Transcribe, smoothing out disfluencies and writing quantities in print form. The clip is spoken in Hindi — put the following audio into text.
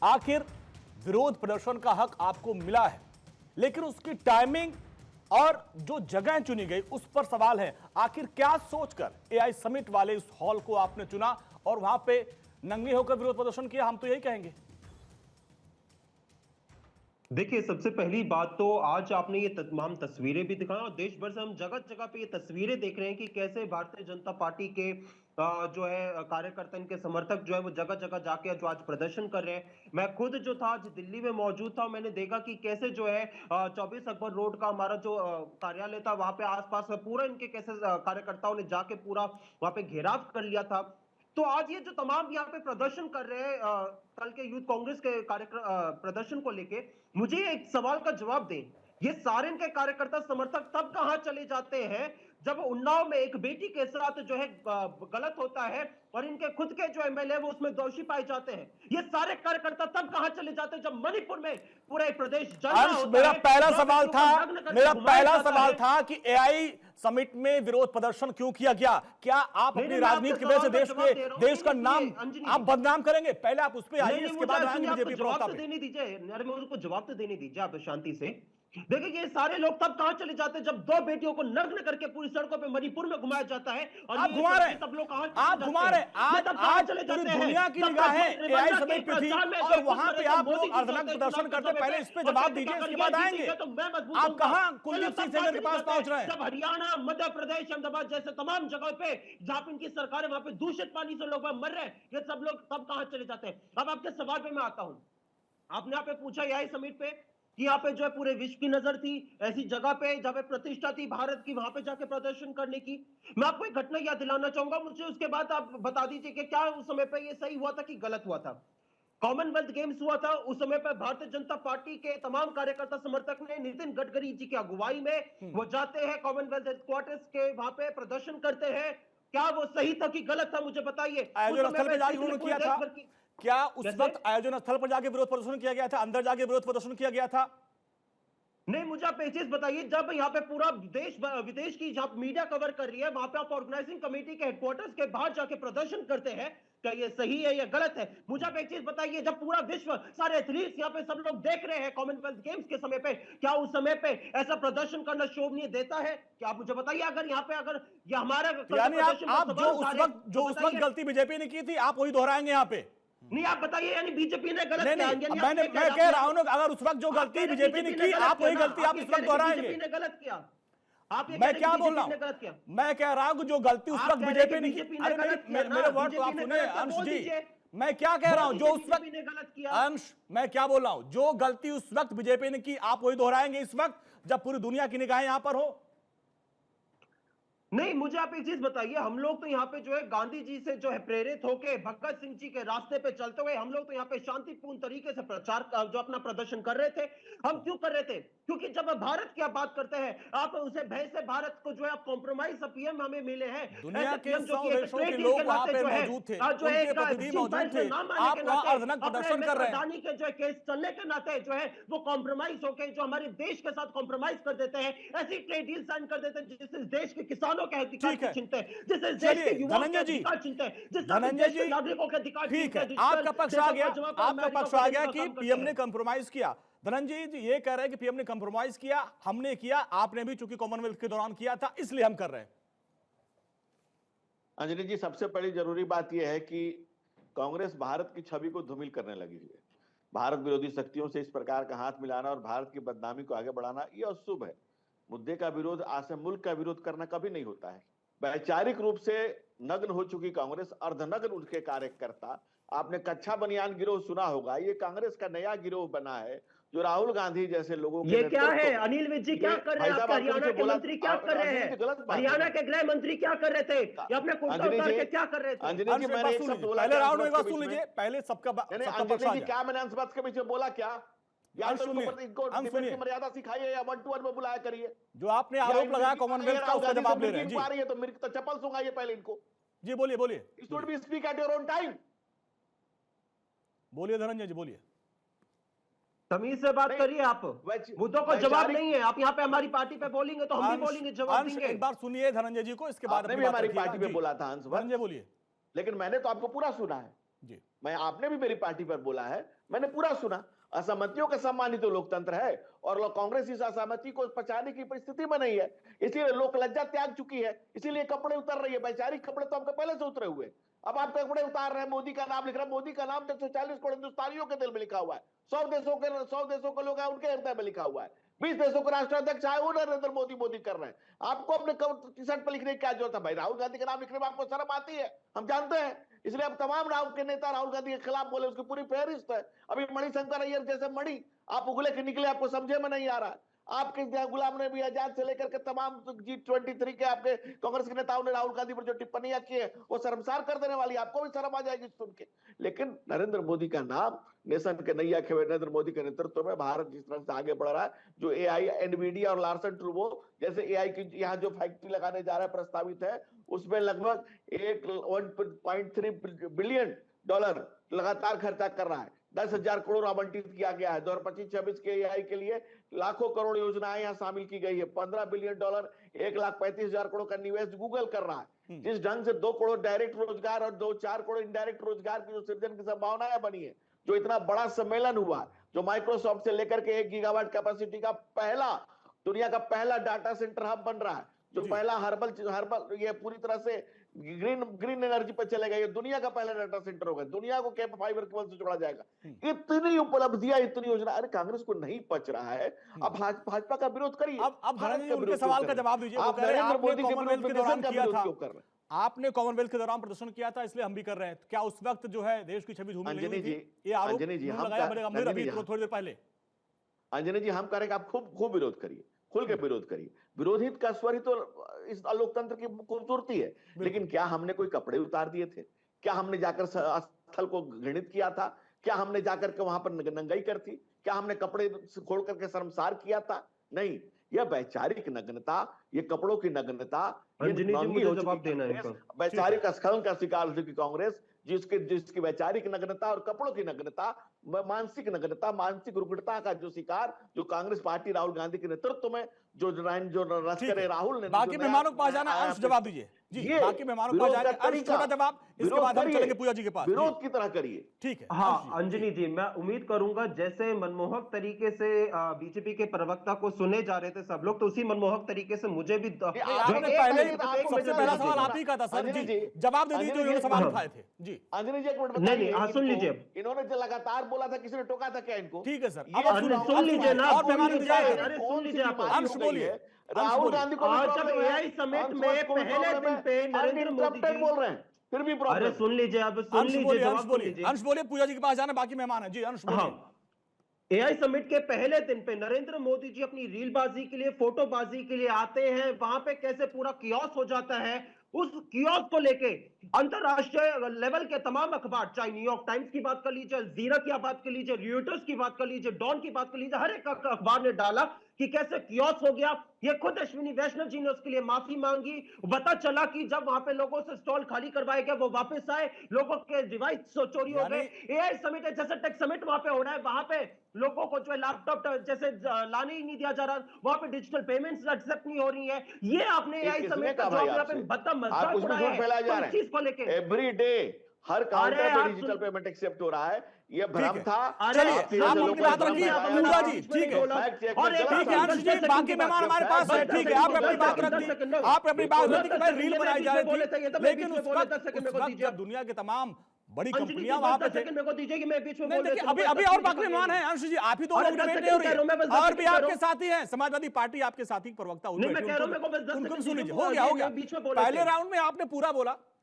आखिर विरोध प्रदर्शन का हक आपको मिला है, लेकिन उसकी टाइमिंग और जो जगह चुनी गई उस पर सवाल है। आखिर क्या सोचकर एआई समिट वाले इस हॉल को आपने चुना और वहां पे नंगे होकर विरोध प्रदर्शन किया? हम तो यही कहेंगे। देखिए, सबसे पहली बात तो आज आपने ये तमाम तस्वीरें भी दिखाई और देश भर से हम जगह जगह पे ये तस्वीरें देख रहे हैं कि कैसे भारतीय जनता पार्टी के जो है कार्यकर्ता, इनके समर्थक जो है वो जगह जगह जाके जो आज प्रदर्शन कर रहे हैं। मैं खुद जो था आज दिल्ली में मौजूद था, मैंने देखा कि कैसे जो है 24 अकबर रोड का हमारा जो कार्यालय था, वहां पे आसपास पूरा इनके कैसे कार्यकर्ताओं ने जाके पूरा वहां पे घेराव कर लिया था। तो आज ये जो तमाम यहाँ पे प्रदर्शन कर रहे हैं कल के यूथ कांग्रेस के कार्यक्रम प्रदर्शन को लेके, मुझे एक सवाल का जवाब दें। ये सारे इनके कार्यकर्ता समर्थक तब कहां चले जाते हैं जब उन्नाव में एक बेटी के साथ जो है गलत होता है और इनके खुद के जो एमएलए वो उसमें दोषी पाए जाते हैं। ये सारे कार्यकर्ता तब कहां चले जाते हैं जब मणिपुर में पूरे प्रदेश जल रहा होता है। मेरा पहला सवाल था कि एआई समिट में विरोध प्रदर्शन क्यों किया गया? क्या आप अपनी राजनीति की वजह से देश का नाम आप बदनाम करेंगे? पहले आप उस पर आइए, इसके बाद आएंगे बीजेपी प्रवक्ता पे। देने दीजिए, मेरे को जवाब तो देने दीजिए आप शांति से। देखिए, ये सारे लोग तब कहां चले जाते हैं जब दो बेटियों को नग्न करके पूरी सड़कों पे मणिपुर में घुमाया जाता है और आप घुमा रहे हैं, सब लोग आप घुमा रहे हैं। आज पूरी दुनिया की निगाहें एआई समिट पे थी और वहां पे आप लोग अर्धनग्न प्रदर्शन करते। पहले इस पे जवाब दीजिए, इसके बाद आएंगे। आप कहां कुलदीप सिंह सेंगर के पास पहुंच रहे हैं? जब हरियाणा, मध्य प्रदेश, अहमदाबाद जैसे तमाम जगह पे जहां पे इनकी सरकार है वहां पे दूषित पानी से लोग मर रहे हैं, ये सब लोग तब कहां चले जाते हैं? अब आपके सवाल पे मैं आता हूं। आपने यहाँ पे पूछा एआई समिट पे कि यहाँ पे जो है पूरे विश्व की नजर थी, ऐसी जगह पे जहां पे प्रतिष्ठा थी भारत की, वहां पे जाके प्रदर्शन करने की। मैं आपको एक घटना याद दिलाना चाहूंगा, मुझे उसके बाद आप बता दीजिए कि क्या उस समय पे ये सही हुआ था कि गलत हुआ था। कॉमनवेल्थ गेम्स हुआ था, उस समय पर भारतीय जनता पार्टी के तमाम कार्यकर्ता समर्थक ने नितिन गडकरी जी की अगुवाई में वो जाते हैं कॉमनवेल्थ हेडक्वार्टर्स के, वहां पे प्रदर्शन करते हैं। क्या वो सही था कि गलत था, मुझे बताइए। आयोजन स्थल पर जाकर उन्होंने किया था? क्या उस वक्त आयोजन स्थल पर जाके विरोध प्रदर्शन किया गया था? अंदर जाके विरोध प्रदर्शन किया गया था? नहीं, मुझे आप एक चीज बताइए, जब यहाँ पे पूरा देश विदेश की जहां मीडिया कवर कर रही है, वहां पे आप ऑर्गेनाइजिंग कमेटी के हेडक्वार्टर्स के बाहर जाके प्रदर्शन करते हैं, क्या ये सही है या गलत है? मुझे आप एक चीज बताइए, जब पूरा विश्व, सारे एथलीट्स यहाँ पे सब लोग देख रहे हैं कॉमनवेल्थ गेम्स के समय पे, क्या उस समय पे ऐसा प्रदर्शन करना शोभनीय देता है? क्या आप मुझे बताइए, अगर यहाँ पे अगर ये हमारा यानी आप जो उस वक्त गलती बीजेपी ने की थी आप वही दोहराएंगे यहाँ पे? नहीं, आप बताइए, यानी बीजेपी ने गलत किया? मैं कह रहा हूं ना, अगर उस वक्त जो गलती बीजेपी ने की आप वही गलती आप इस वक्त दोहराएंगे? बीजेपी ने गलत किया। आप मैं क्या बोल रहा हूं? मैं कह रहा हूं जो गलती उस वक्त बीजेपी ने की। मेरे वर्ड तो आप सुने अंश जी। मैं क्या कह रहा हूं, जो उस वक्त गलत किया। अंश, मैं क्या बोल रहा हूं, जो गलती उस वक्त बीजेपी ने की आप वही दोहराएंगे इस वक्त जब पूरी दुनिया की निगाहें यहां पर हो? नहीं, मुझे आप एक चीज बताइए, हम लोग तो यहाँ पे जो है गांधी जी से जो है प्रेरित होके भगत सिंह जी के रास्ते पे चलते हुए हम लोग तो यहाँ पे शांतिपूर्ण तरीके से प्रचार जो अपना प्रदर्शन कर रहे थे। हम क्यों कर रहे थे? क्योंकि जब भारत की आप बात करते हैं, आप उसे भय से भारत को जो है आप कॉम्प्रोमाइज पीएम हमें मिले हैं। दुनिया के 100 देशों के लोग वहां पे मौजूद थे, उनके प्रतिनिधि मौजूद थे, आप वहां अर्धनग्न प्रदर्शन कर रहे हैं। अडानी के जो है केस चलने के नाते जो है वो कॉम्प्रोमाइज होकर जो हमारे देश के साथ कॉम्प्रोमाइज कर देते हैं, ऐसी ट्रेड डील साइन कर देते हैं जिससे देश के किसानों के अधिकार चिंता है, जिससे देश के युवाओं के अधिकार चिंता है, जिससे देश के नागरिकों के अधिकार चिंता है। ठीक है, आपका पक्ष आ गया, आपका पक्ष आ गया कि पीएम ने कंप्रोमाइज किया। धनंजय जी ये कह रहे हैं कि पीएम ने कंप्रोमाइज किया, हमने किया, आपने भी चूंकि कॉमनवेल्थ के दौरान किया था इसलिए हम कर रहे हैं। अंजलि जी, सबसे बड़ी जरूरी बात यह है कि कांग्रेस भारत की छवि को धूमिल करने लगी है। भारत विरोधी शक्तियों से इस प्रकार का हाथ मिलाना और भारत की बदनामी को आगे बढ़ाना यह अशुभ है। मुद्दे का विरोध आज से मुल्क का विरोध करना कभी नहीं होता है। वैचारिक रूप से नग्न हो चुकी कांग्रेस, अर्धनग्न उनके कार्यकर्ता, आपने कच्चा बनियान गिरोह सुना होगा, ये कांग्रेस का नया गिरोह बना है जो राहुल गांधी जैसे लोगों के ये क्या है? अनिल विज जी क्या कर रहे हैं? हरियाणा के मंत्री क्या कर रहे हैं? हरियाणा के गृह मंत्री क्या कर रहे थे? ये अपने कुर्ता उतार के क्या कर रहे थे? अंजलि जी, मैंने एक शब्द बोला, पहले राउंड में बात सुन लीजिए, पहले सबका अंजलि जी, क्या मैंने अंश बात के पीछे बोला? क्या या तो इनको डिबेट की मर्यादा सिखाइए या 1 to 1 में बुलाया करिए। जो आपने आरोप लगाया कॉमनवेल्थ का उसका जवाब ले रहे हैं जी। रही है तो मेरी तो चप्पल सुंगाइए पहले इनको जी। बोलिए बोलिए, should be speak at your own time. बोलिए धनंजय जी, बोलिए। तमीज से बात करिए आप, मुद्दों को जवाब नहीं है। आप यहाँ पे हमारी पार्टी पे बोलेंगे तो हम भी बोलेंगे, जवाब देंगे। एक बार सुनिए धनंजय जी को, इसके बाद आपने भी हमारी पार्टी पे बोला था अंश, धनंजय बोलिए। लेकिन मैंने तो आपको पूरा सुना है जी। मैं, आपने भी मेरी पार्टी पर बोला है, मैंने पूरा सुना। असहमतियों का सम्मान ही तो लोकतंत्र है, और कांग्रेस इस असहमति को पचाने की परिस्थिति में नहीं है, इसीलिए लोक लज्जा त्याग चुकी है, इसीलिए कपड़े उतर रही है। वैचारिक कपड़े तो हमको पहले से उतरे हुए, अब आप कपड़े उतार रहे हैं, मोदी का नाम लिख रहे हैं। मोदी का नाम 140 करोड़ हिंदुस्तानियों के दिल में लिखा हुआ है, 100 देशों के लोग हैं उनके हृदय में लिखा हुआ है, 20 देशों के राष्ट्राध्यक्ष आए वो नरेंद्र मोदी मोदी कर रहे हैं। आपको अपने टी शर्ट पर लिखने की क्या जरूरत है भाई? राहुल गांधी का नाम लिखने में आपको शर्म आती है, हम जानते हैं, इसलिए अब तमाम राहुल के नेता राहुल गांधी के खिलाफ बोले, उसकी पूरी फहरिस्त है। अभी मणिशंकर अय्यर जैसे मणि आप उगले के निकले, आपको समझे में नहीं आ रहा है। आपके गुलाम नबी आजाद से लेकर के तमाम G23 के आपके कांग्रेस के नेताओं ने राहुल गांधी पर जो टिप्पणियां की है वो शर्मसार कर देने वाली, आपको भी शर्म आ जाएगी सुन के। लेकिन नरेंद्र मोदी का नाम, नेशन के नैया खेवे नरेंद्र मोदी के नेतृत्व में भारत जिस तरह से आगे बढ़ रहा है, जो AI, एनवीडिया और लार्सन ट्रूबो जैसे AI की यहाँ जो फैक्ट्री लगाने जा रहा है प्रस्तावित है, उसमें लगभग 1.3 बिलियन डॉलर लगातार खर्चा कर रहा है। 10,000 करोड़ आवंटित किया गया है 2025-26 के AI के लिए। लाखों करोड़ योजनाएं यहाँ शामिल की गई है। 15 बिलियन डॉलर, 1,35,000 करोड़ का निवेश गूगल कर रहा है। जिस ढंग से 2 करोड़ डायरेक्ट रोजगार और 4 करोड़ इनडायरेक्ट रोजगार की जो सृजन की संभावनाएं बनी है, जो इतना बड़ा सम्मेलन हुआ, जो माइक्रोसॉफ्ट से लेकर के 1 गीगावाट कैपेसिटी का पहला, दुनिया का पहला डाटा सेंटर हब बन रहा है, जो पहला हर्बल ये पूरी तरह से ग्रीन एनर्जी पर चलेगा, ये दुनिया का पहला डाटा सेंटर होगा, दुनिया को केबल फाइबर केबल से जोड़ा जाएगा। इतनी उपलब्धियां, इतनी योजना, अरे कांग्रेस को नहीं पच रहा है, अब भाजपा का विरोध करिए। अब उनके सवाल का जवाब दीजिए। वो कह रहे हैं आपने कॉमनवेल्थ के दौरान किया था, आपने कॉमनवेल्थ के दौरान प्रदर्शन किया था, इसलिए हम भी कर रहे हैं। क्या उस वक्त जो है देश की छवि धूमिल नहीं हुई थी? ये आरोप लगाया अभी थोड़ी देर पहले। अंजनी जी, हम करेंगे, आप खूब विरोध करिए, खुल के विरोध करिए। विरोधित का स्वर ही तो इस लोकतंत्र की खूबसूरती है। लेकिन क्या हमने कोई कपड़े उतार दिए थे? क्या हमने जाकर स्थल को घृणित किया था? क्या हमने जाकर के वहां पर नंगाई कर थी? क्या हमने कपड़े खोल करके शर्मसार किया था? नहीं, यह वैचारिक नग्नता, ये कपड़ों की नग्नता, वैचारिक स्खलन का शिकार हो चुकी कांग्रेस, जिसकी वैचारिक नग्नता और कपड़ों की नग्नता, मानसिक नग्नता, मानसिक रुग्णता का जो शिकार, जो कांग्रेस पार्टी राहुल गांधी के नेतृत्व में जो लश्कर राहुल ने। बाकी मेहमानों को पास जाना, अंश जवाब दीजिए जी। बाकी मेहमानों को पास जाना, अंश छोटा जवाब, इसके बाद हम चलेंगे पूजा जी के पास। विरोध की तरह करिए, ठीक है। हाँ अंजनी जी, मैं उम्मीद करूंगा जैसे मनमोहक तरीके से बीजेपी के प्रवक्ता को सुने जा रहे थे सब लोग, तो उसी मनमोहक तरीके से मुझे भी सबसे पहला सवाल आप ही का था सर जी, जवाब दे दीजिए जो सवाल उठाए थे जी। अंजनी जी एक मिनट नहीं, हाँ सुन लीजिए। इन्होंने जो लगातार बोला था, किसी ने टोका था क्या इनको? ठीक है सर, सुन लीजिए ना, अरे सुन लीजिए आप, अंश बोलिए। राहुल गांधी को जब AI समिट में पहले दिन पे नरेंद्र मोदी जी बोल रहे हैं, फिर भी प्रॉब्लम। अरे सुन लीजिए, अब सुन लीजिए, अंश बोलिए, पूजा जी के पास जाना, बाकी मेहमान है जी। अंश बोलिए। AI समिट के पहले दिन पे नरेंद्र मोदी जी अपनी रीलबाजी के लिए, फोटोबाजी के लिए आते हैं, वहां पे कैसे पूरा कियोस्क हो जाता है। उस कियोस्क को लेके अंतरराष्ट्रीय लेवल के तमाम अखबार, चाहे न्यूयॉर्क टाइम्स की बात कर लीजिए, अल-जज़ीरा की बात कर लीजिए, रॉयटर्स की बात कर लीजिए, डॉन की बात कर लीजिए, हर एक अखबार ने डाला कि कैसे कियोस्क हो गया। ये खुद अश्विनी वैष्णव जी ने उसके लिए माफी मांगी। पता चला कि जब वहां पे लोगों से स्टॉल खाली करवाए गए, वो वापस आए, लोगों के डिवाइस चोरी हो गए। AI समिट है, जैसे टेक समिट वहां पे हो रहा है, वहां पे लोगों को जो है लैपटॉप जैसे लाने ही नहीं दिया जा रहा, वहां पे डिजिटल पेमेंट्स एक्सेप्ट नहीं हो रही है। ये आपने AI समिट का जो आपने मजाक उड़ाया है चीज को लेके। एवरी डे हर काउंटर पे डिजिटल पेमेंट एक्सेप्ट हो रहा है, ये भ्रम था। चलिए आप अपनी बात रखिए पूजा जी, ठीक है। और ठीक है अंश जी, बाकी मेहमान हमारे पास है, ठीक है, आप अपनी बात रखिए, आप अपनी बात रखिए। रील बनाई जा रही थी, लेकिन उस वक्त जब दुनिया के तमाम बड़ी कंपनियां वहां पे थे, अभी और बाकी मेहमान हैं। अंश जी, आप ही तो और भी आपके साथी हैं, समाजवादी पार्टी आपके साथी प्रवक्ता, उनको सुन लीजिए। हो गया। पहले राउंड में आपने पूरा बोला,